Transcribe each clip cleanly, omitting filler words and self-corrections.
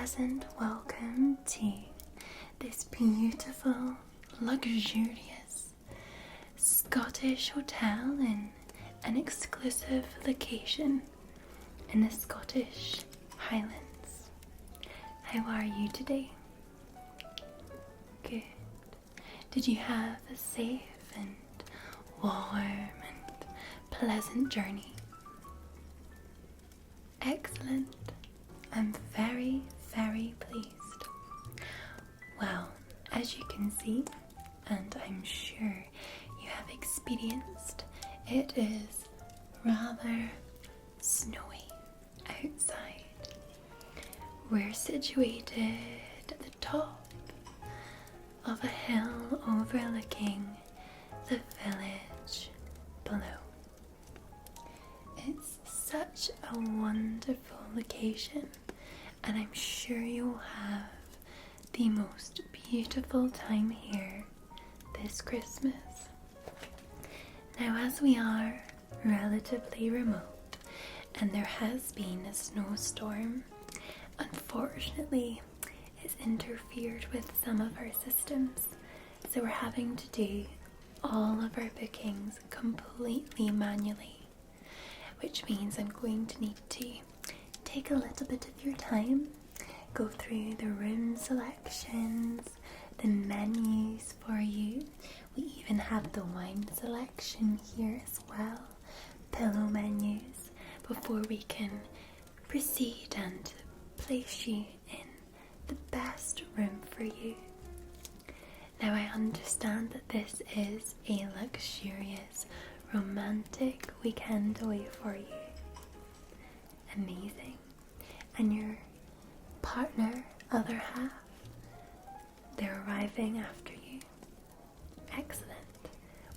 pleasant welcome to this beautiful, luxurious Scottish hotel in an exclusive location in the Scottish Highlands. How are you today? Good. Did you have a safe and warm and pleasant journey? Excellent. I'm very, very pleased. Well, as you can see, and I'm sure you have experienced, it is rather snowy outside. We're situated at the top of a hill overlooking the village below. It's such a wonderful location, and I'm sure you'll have the most beautiful time here this Christmas. Now, as we are relatively remote and there has been a snowstorm, unfortunately it's interfered with some of our systems, so we're having to do all of our bookings completely manually, which means I'm going to need to take a little bit of your time, go through the room selections, the menus for you. We even have the wine selection here as well, pillow menus, before we can proceed and place you in the best room for you. Now, I understand that this is a luxurious, romantic weekend away for you. Amazing. And your partner, other half, they're arriving after you. Excellent.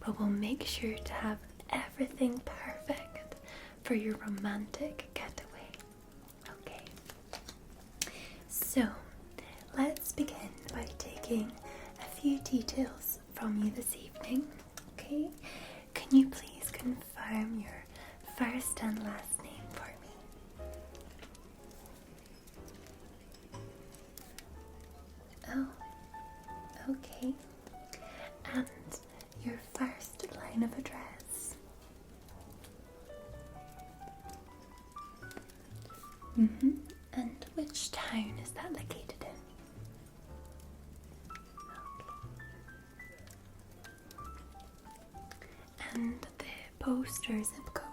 But we'll make sure to have everything perfect for your romantic getaway. Okay. So, let's begin by taking a few details from you this evening. Okay? Can you please confirm your first and last name for me? Oh, okay. And your first line of address? And which town is that located in? Okay. And the post or zip code?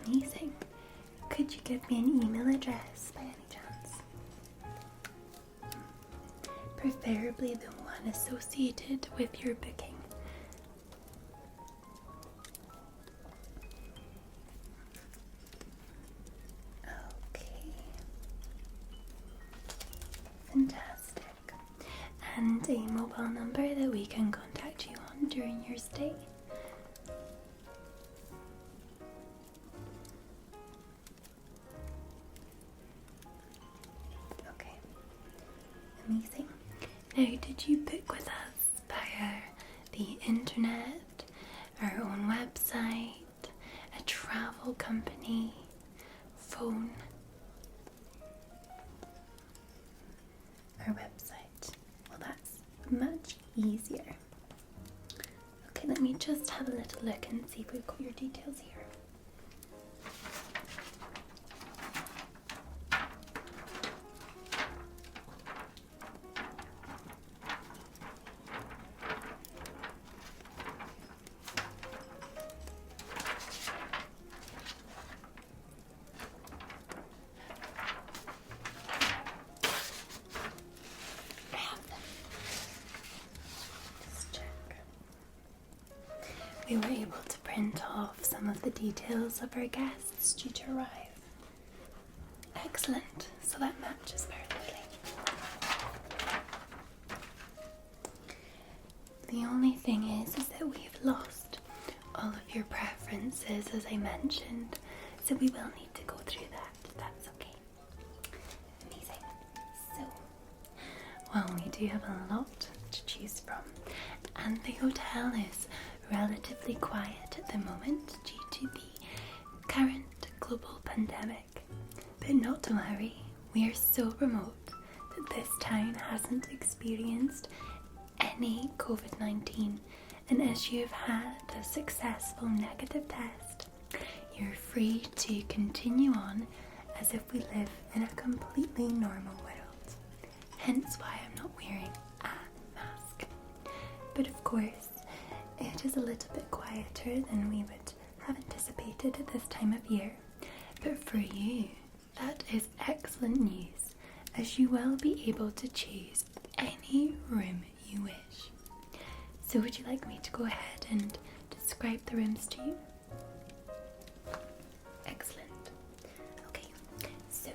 Amazing. Could you give me an email address by any chance? Preferably the one associated with your booking. Okay. Fantastic. And a mobile number that we can contact you on during your stay? Okay. Amazing. Now, did you book with us via the internet, our own website, a travel company, phone? Our website. Well, that's much easier. Okay, let me just have a little look and see if we've got your details here. We were able to print off some of the details of our guests due to arrive. Excellent, so that matches perfectly. The only thing is that we've lost all of your preferences, as I mentioned, so we will need to go through that, if that's okay. Amazing. So, well, we do have a lot to choose from, and the hotel is relatively quiet at the moment due to the current global pandemic. But not to worry, we are so remote that this town hasn't experienced any COVID-19, and as you've had a successful negative test, you're free to continue on as if we live in a completely normal world. Hence why I'm not wearing a mask. But of course, it is a little bit quieter than we would have anticipated at this time of year. But for you, that is excellent news, as you will be able to choose any room you wish. So would you like me to go ahead and describe the rooms to you? Excellent. Okay, so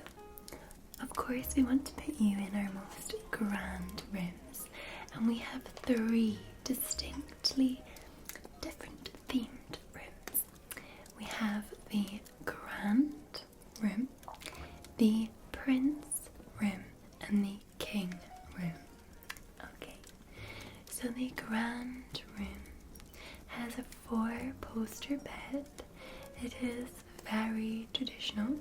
of course we want to put you in our most grand rooms, and we have 3 distinctly different themed rooms. We have the grand room, the prince room, and the king room. Okay, so the grand room has a 4-poster bed. It is very traditional.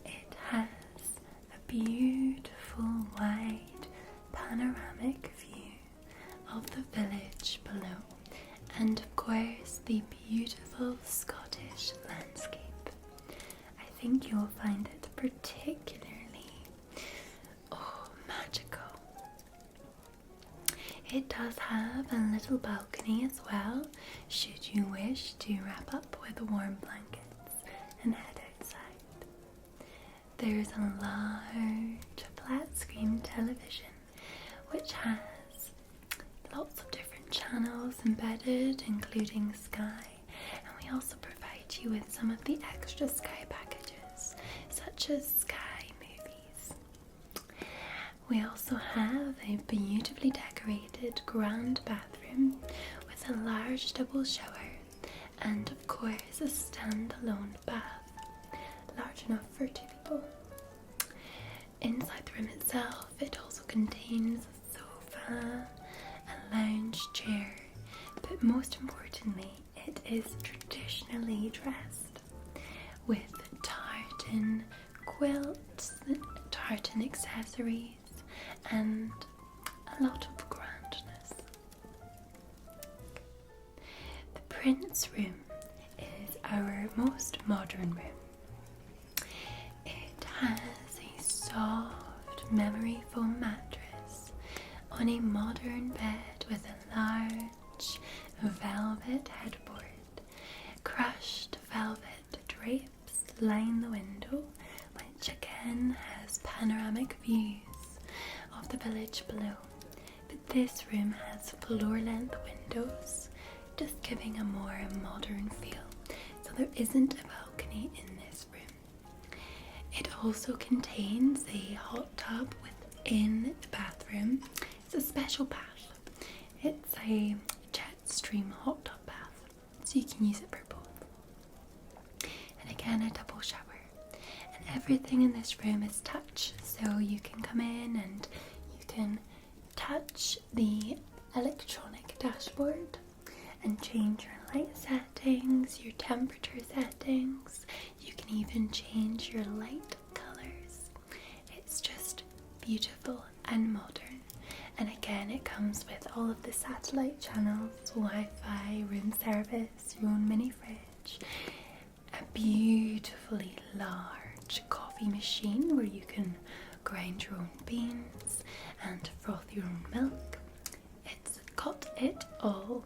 It has a beautiful wide panoramic view of the village below, and of course the beautiful Scottish landscape. I think you'll find it particularly magical. It does have a little balcony as well, should you wish to wrap up with warm blankets and head outside. There's a large flat screen television which has lots of different channels embedded, including Sky, and we also provide you with some of the extra Sky packages, such as Sky Movies. We also have a beautifully decorated grand bathroom with a large double shower and of course a standalone bath, large enough for 2 people. Inside the room itself, it also contains a sofa, a lounge chair, but most importantly, it is traditionally dressed with tartan quilts, tartan accessories, and a lot of grandness. The Prince room is our most modern room. It has a soft memory foam mattress on a modern bed with a large velvet headboard. Crushed velvet drapes line the window, which again has panoramic views of the village below. But this room has floor-length windows, just giving a more modern feel. So there isn't a balcony in this room. It also contains a hot tub within the bathroom. It's a special bath. It's a jet stream hot tub bath, so you can use it for both. And again, a double shower. And everything in this room is touch, so you can come in and you can touch the electronic dashboard and change your light settings, your temperature settings. You can even change your light colors. It's just beautiful and modern. And again, it comes with all of the satellite channels, Wi-Fi, room service, your own mini fridge, a beautifully large coffee machine where you can grind your own beans and froth your own milk. It's got it all.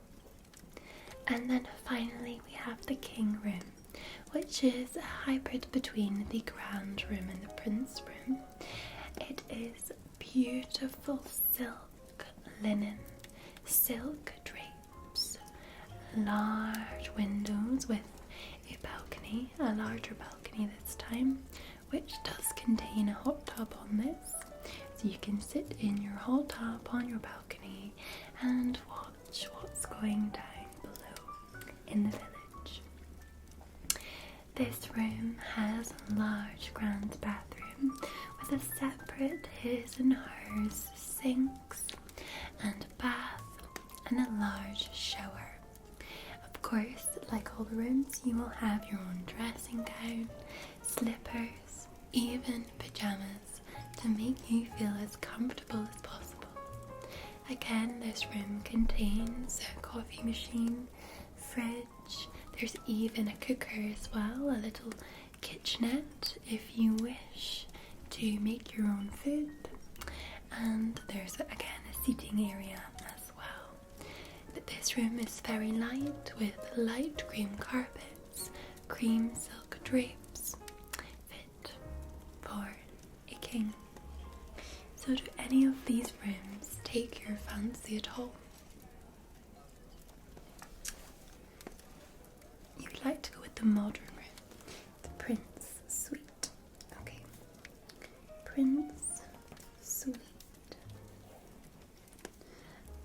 And then finally we have the king room, which is a hybrid between the grand room and the prince room. It is beautiful silk linen, silk drapes, large windows with a balcony, a larger balcony this time, which does contain a hot tub on this. So you can sit in your hot tub on your balcony and watch what's going down below in the village. This room has a large grand bathroom with a separate his and hers sinks and a bath and a large shower. Of course, like all the rooms, you will have your own dressing gown, slippers, even pyjamas to make you feel as comfortable as possible. Again, this room contains a coffee machine, fridge, there's even a cooker as well, a little kitchenette if you wish to make your own food, and there's again a seating area as well. But this room is very light with light cream carpets, cream silk drapes, fit for a king. So do any of these rooms take your fancy at all? You'd like to go with the modern room, the Prince Suite. Okay, Prince Suite.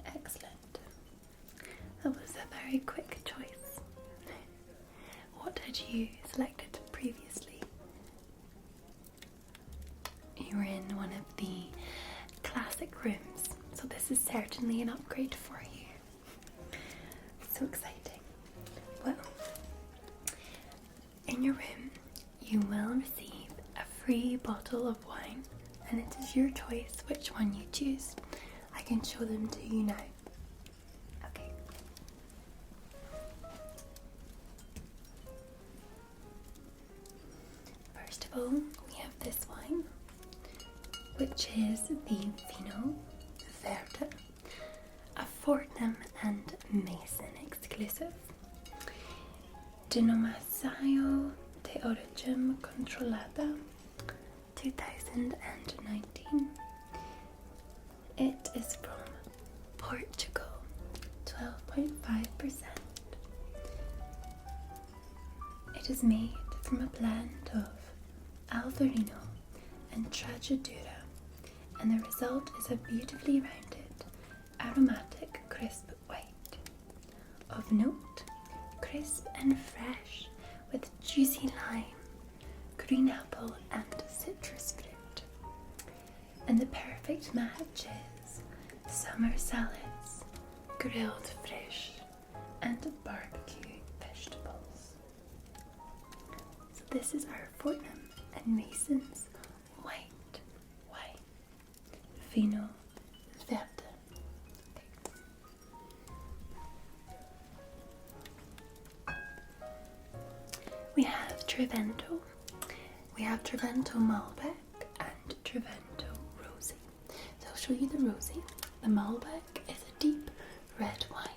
Excellent. That was a very quick choice. What had you selected previously? You were in one of the classic rooms, so this is certainly an upgrade for you. So exciting. Well, in your room you will receive a free bottle of wine, and it is your choice which one you choose. I can show them to you now. Okay. First of all, we have this wine, which is the Vino Verde, a Fortnum and Mason exclusive. Denominação de origem controlada 2019. It is from Portugal, 12.5%. It is made from a blend of Alvarinho and Trajadura, and the result is a beautifully rounded, aromatic, crisp white. Of note, crisp and fresh with juicy lime, green apple and citrus fruit. And the perfect match is summer salads, grilled fish and barbecue vegetables. So this is our Fortnum and Mason's white wine, Vino Verde. We have Trevento. We have Trevento Malbec and Trevento Rosé. So I'll show you the Rosé. The Malbec is a deep red wine,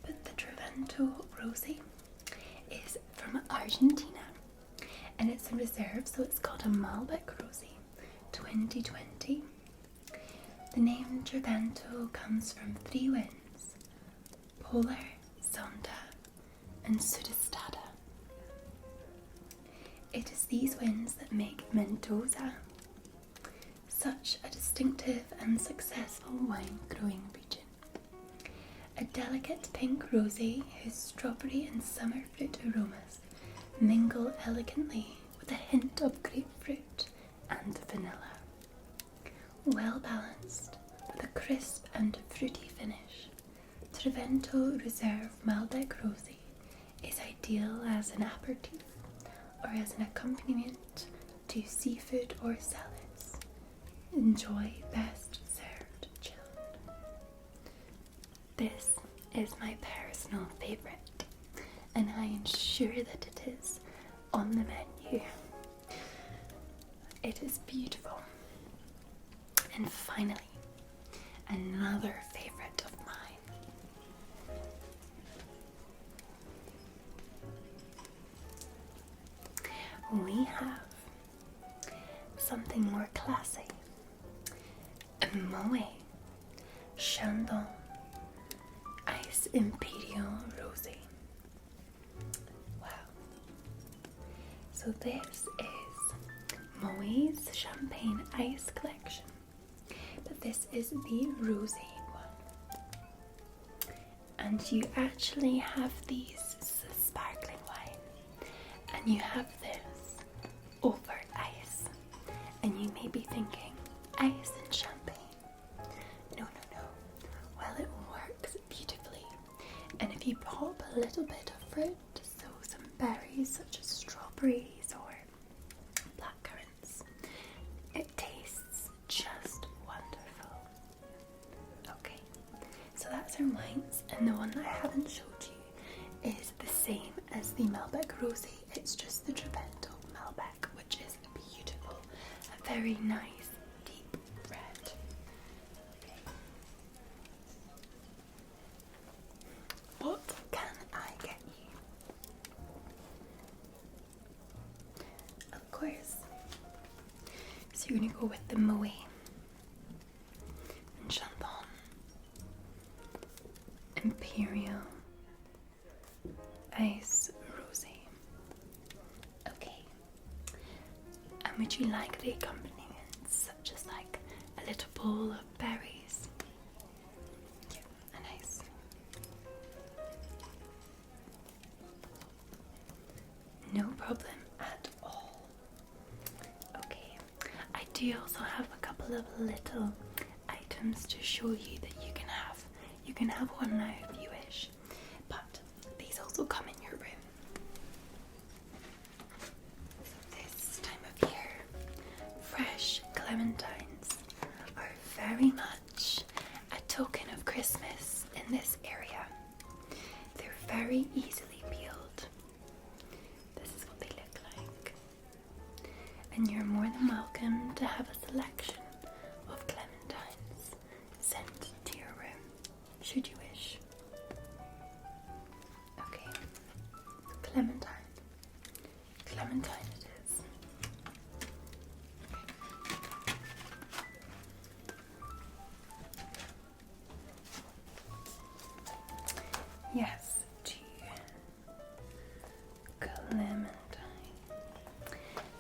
but the Trevento Rosé is from Argentina, and it's in reserve, so it's called a Malbec Rosé 2020. The name Trevento comes from three winds: Polar, Sonda, and Sudestada. It is these winds that make Mendoza such a distinctive and successful wine growing region. A delicate pink rosé whose strawberry and summer fruit aromas mingle elegantly with a hint of grapefruit and vanilla. Well balanced with a crisp and fruity finish, Trevento Reserve Malbec Rosé is ideal as an aperitif or as an accompaniment to seafood or salads. Enjoy best served chilled. This is my personal favourite, and I am sure that it is on the menu. It is beautiful. And finally, another favourite of mine. We have something more classy. Moët Chandon Ice Imperial Rosé. Wow. So this is Moët's Champagne Ice Collection, but this is the rosé one. And you actually have these sparkling wine, and you have this over ice. And you may be thinking, ice and champagne? No. Well, it works beautifully. And if you pop a little bit of fruit, so some berries such as strawberries or blackcurrants, it tastes just wonderful. Okay, so that's our wines, and the one that I haven't showed you is the same as the Malbec Rosé. It's just the Trivento Malbec, which is beautiful, a very nice deep red. Okay. What can I get you? Of course. So you're going to go with the Moët and Chandon Imperial Ice Rosé. Okay. And would you like the accompaniments, such as like a little bowl of berries? Yeah, a nice. No problem at all. Okay. I do also have a couple of little items to show you that you can have. You can have one now if you wish, but these also come in your room. So this time of year, fresh clementines are very much a token of Christmas in this area. They're very easily peeled. This is what they look like. And you're more than welcome to have a selection of clementines sent to your room, should you wish. Okay, clementine. Clementine it is. Yes, to clementine.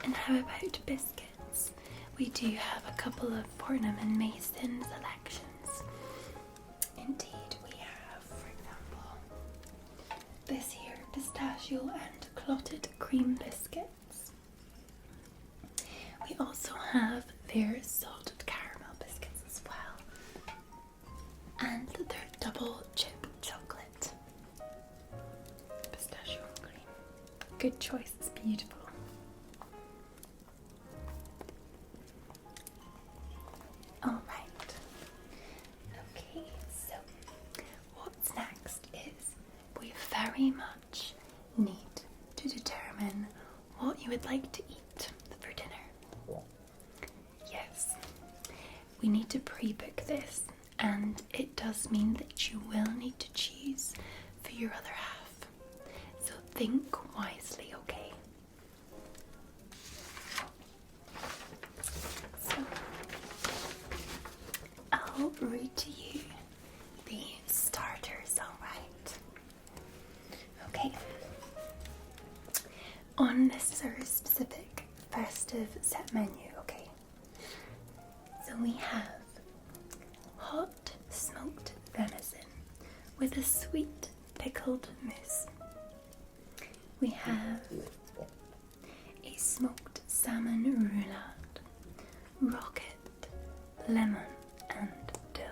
And how about biscuits? We do have a couple of Fortnum and Mason selections. Indeed, we have, for example, this here, pistachio and clotted cream biscuits. We also have their salted caramel biscuits as well, and their double chip chocolate. Pistachio and cream. Good choice, it's beautiful. Alright. Okay, so what's next is we very much need to determine what you would like to eat for dinner. Yes, we need to pre-book this, and it does mean that you will need to choose for your other half. So think wisely, okay? So I'll read to you the starters, alright? Okay. On this is our specific festive set menu, okay? So we have hot smoked venison with a sweet pickled mousse. We have a smoked salmon roulade, rocket, lemon and dill.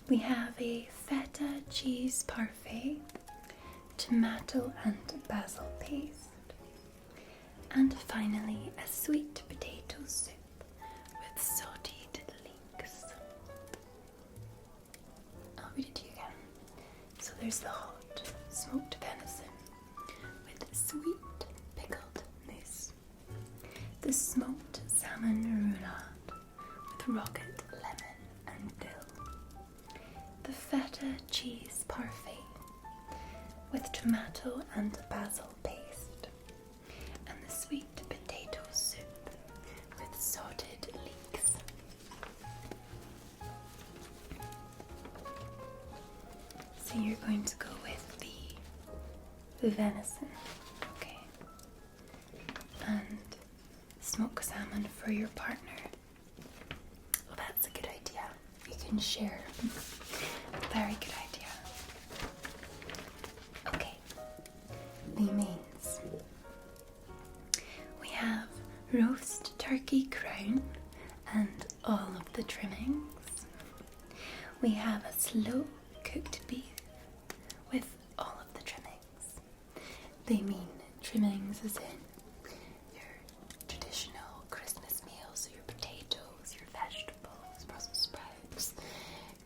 We have a feta cheese parfait, tomato and basil paste, and finally a sweet potato soup with sauteed leeks. I'll read it to you again. So there's the hot smoked venison with sweet pickled mousse, the smoked salmon roulade with rocket, lemon and dill, the feta cheese parfait with tomato and basil paste, and the sweet potato soup with sauteed leeks. So you're going to go with the venison, okay, and smoked salmon for your partner. Well, that's a good idea. You can share. Very good idea. Okay, the mains. We have roast turkey crown and all of the trimmings. We have a slow cooked beef with all of the trimmings. They mean trimmings as in your traditional Christmas meals, so your potatoes, your vegetables, Brussels sprouts,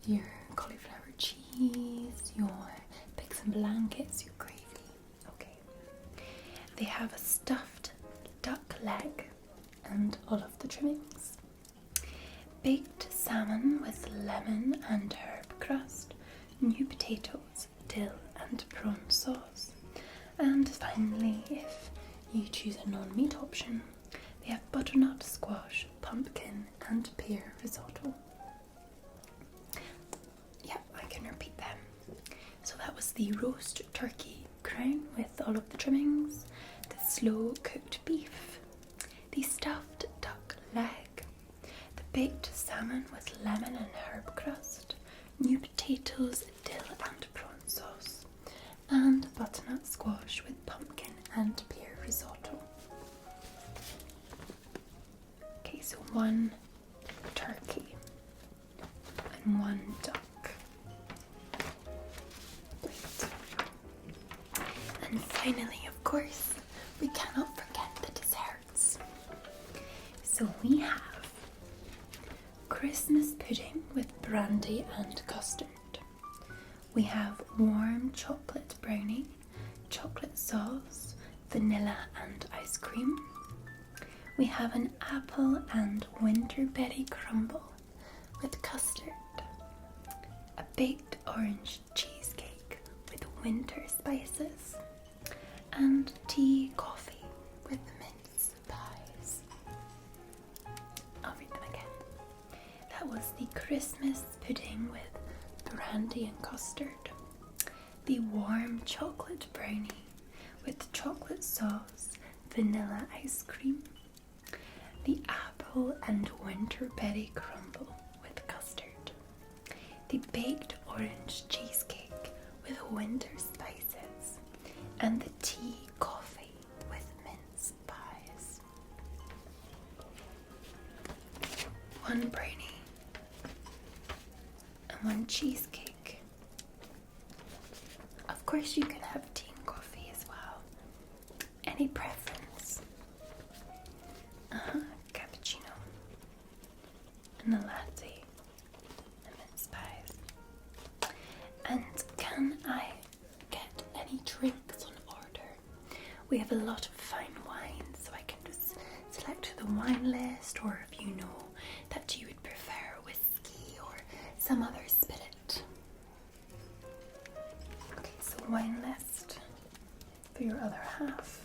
your cauliflower cheese, your pigs and blankets, your gravy. Okay. They have a stuffed duck leg and all of the trimmings. Baked salmon with lemon and herb crust, new potatoes, dill and prawn sauce. And finally, if you choose a non-meat option, they have butternut squash, pumpkin and pear risotto. Yeah, I can repeat them. So that was the roast turkey crown with all of the trimmings, the slow cooked beef, the stuffed duck leg, the baked salmon with lemon and herb crust, new potatoes, dill and prawn sauce, and butternut squash with pumpkin and pear risotto. Okay, so one turkey and one duck. And finally, of course, we cannot forget the desserts. So we have Christmas pudding with brandy and custard. We have warm chocolate brownie, chocolate sauce, vanilla and ice cream. We have an apple and winter berry crumble with custard, a baked orange cheesecake with winter spices, and tea coffee with mince pies. I'll read them again. That was the Christmas pudding with brandy and custard, the warm chocolate brownie with chocolate sauce, vanilla ice cream, the apple and winter berry crumble with custard, the baked orange cheesecake with winter spices, and the tea coffee with mince pies. One brownie and one cheesecake. Of course you can have tea and coffee as well. Any preference? Cappuccino and a latte and mince pies. And can I get any drinks on order? We have a lot of fine wines, so I can just select the wine list, or if you know that you would prefer whiskey or some other spirit. Okay, so wine list for your other half.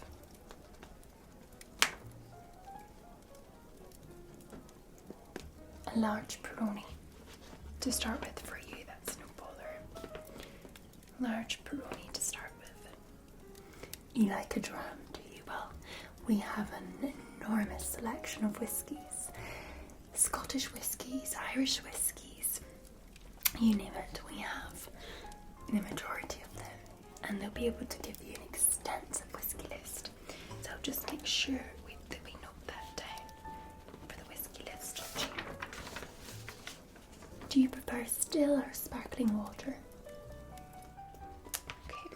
A large Peroni to start with for you, that's no bother. Large Peroni to start with. You like a dram, do you? Well, we have an enormous selection of whiskies. Scottish whiskies, Irish whiskies, you name it, we have the majority of them. And they'll be able to give you an extensive whiskey list. So just make sure that we note that down for the whiskey list. Do you prefer still or sparkling water? Okay,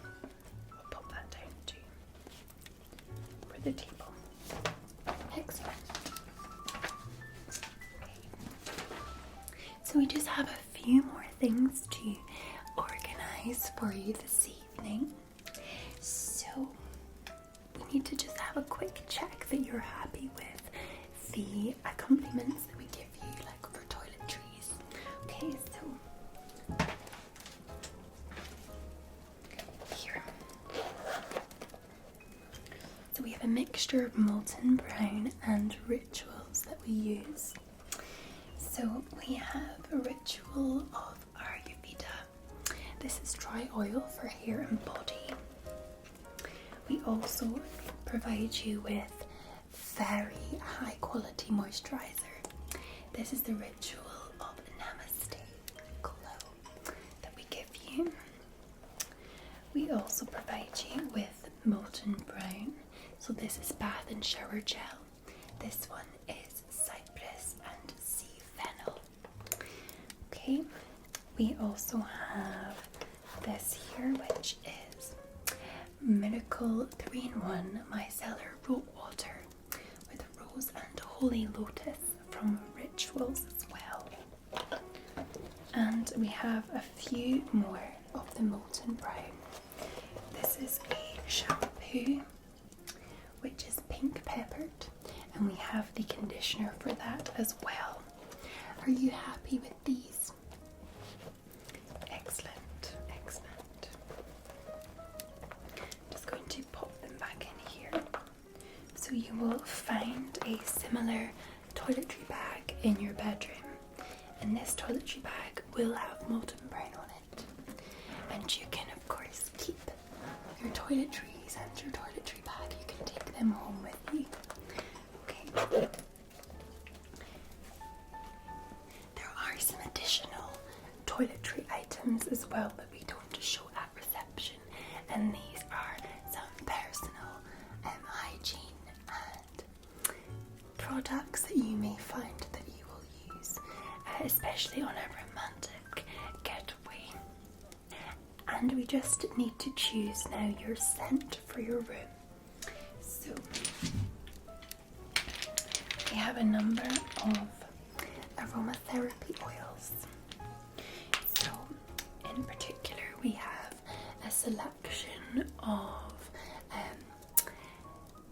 I'll pop that down too for the table. Excellent. Okay. So we just have a few more things to organise for you this evening. So we need to just have a quick check that you're happy with the accompaniments that we give you, like for toiletries. Okay, so here. So we have a mixture of molten brown and rituals that we use. So we have a ritual of Ayurveda. This is dry oil for hair and body. We also provide you with very high quality moisturizer. This is the ritual of Namaste Glow that we give you. We also provide you with molten brown. So this is bath and shower gel. This one is cypress and sea fennel. Okay, we also have this here, which is Miracle 3-in-1 Micellar Rose Water with Rose and Holy Lotus from Rituals as well. And we have a few more of the Molten Brown. This is a shampoo which is pink peppered, and we have the conditioner for that as well. Are you happy with these? Excellent, excellent. Just going to pop them back in here. So you will find a similar toiletry bag in your bedroom, and this toiletry bag will have Molten Brown on it, and you can of course keep your toiletries and your toiletry bag. You can take them home with you. Okay. There are some additional toiletry items as well that we don't show at reception, and these are some personal hygiene and products that you may find that you will use, especially on a romantic getaway. And we just need to choose now your scent for your room. So we have a number of aromatherapy oils. So in particular we have a selection of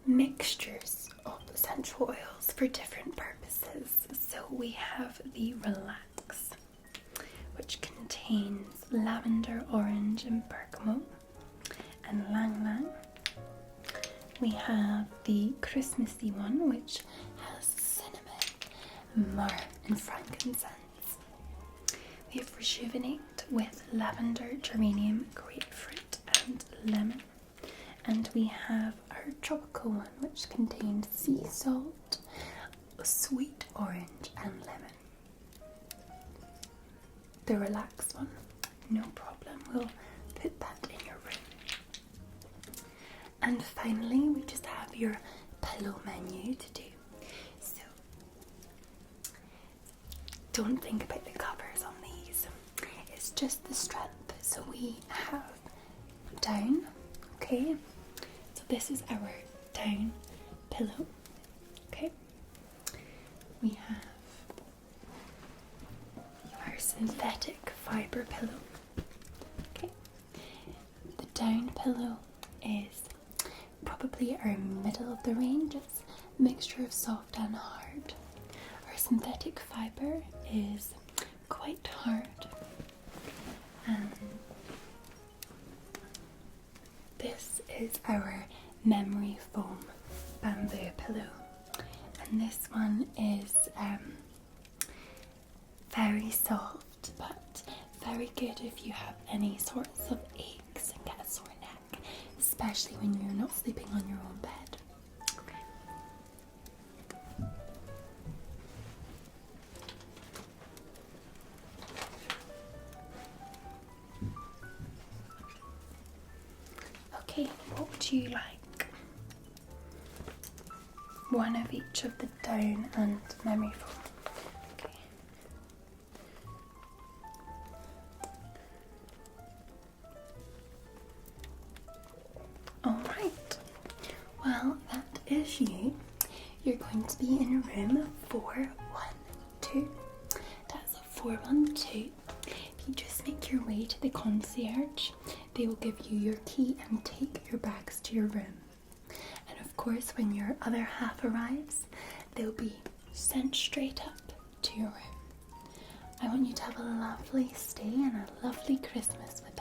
mixtures of essential oils for different purposes. So we have the Relax, which contains lavender, orange and bergamot, and Lang Lang. We have the Christmassy one, which has cinnamon, myrrh and frankincense. We have Rejuvenate with lavender, geranium, grapefruit and lemon. And we have our tropical one, which contains sea salt, sweet orange and lemon. The Relax one, no problem, we'll put that in your room. And finally, we just have your pillow menu to do. So don't think about the covers on these, it's just the strength. So we have down, okay, so this is our down pillow, okay. We have our synthetic fibre pillow, okay. The down pillow is probably our middle of the range. It's a mixture of soft and hard. Our synthetic fibre is quite hard, and this is our memory foam bamboo pillow, and this one is very soft but very good if you have any sorts of aches and get a sore neck, especially when you're not sleeping on your own bed. Okay, what would you like? One of each of the down and memory foam. Okay. Alright, well that is you. You're going to be in room 412. That's 412. If you just make your way to the concierge, they will give you your key and take your bags to your room. And of course, when your other half arrives, they'll be sent straight up to your room. I want you to have a lovely stay and a lovely Christmas with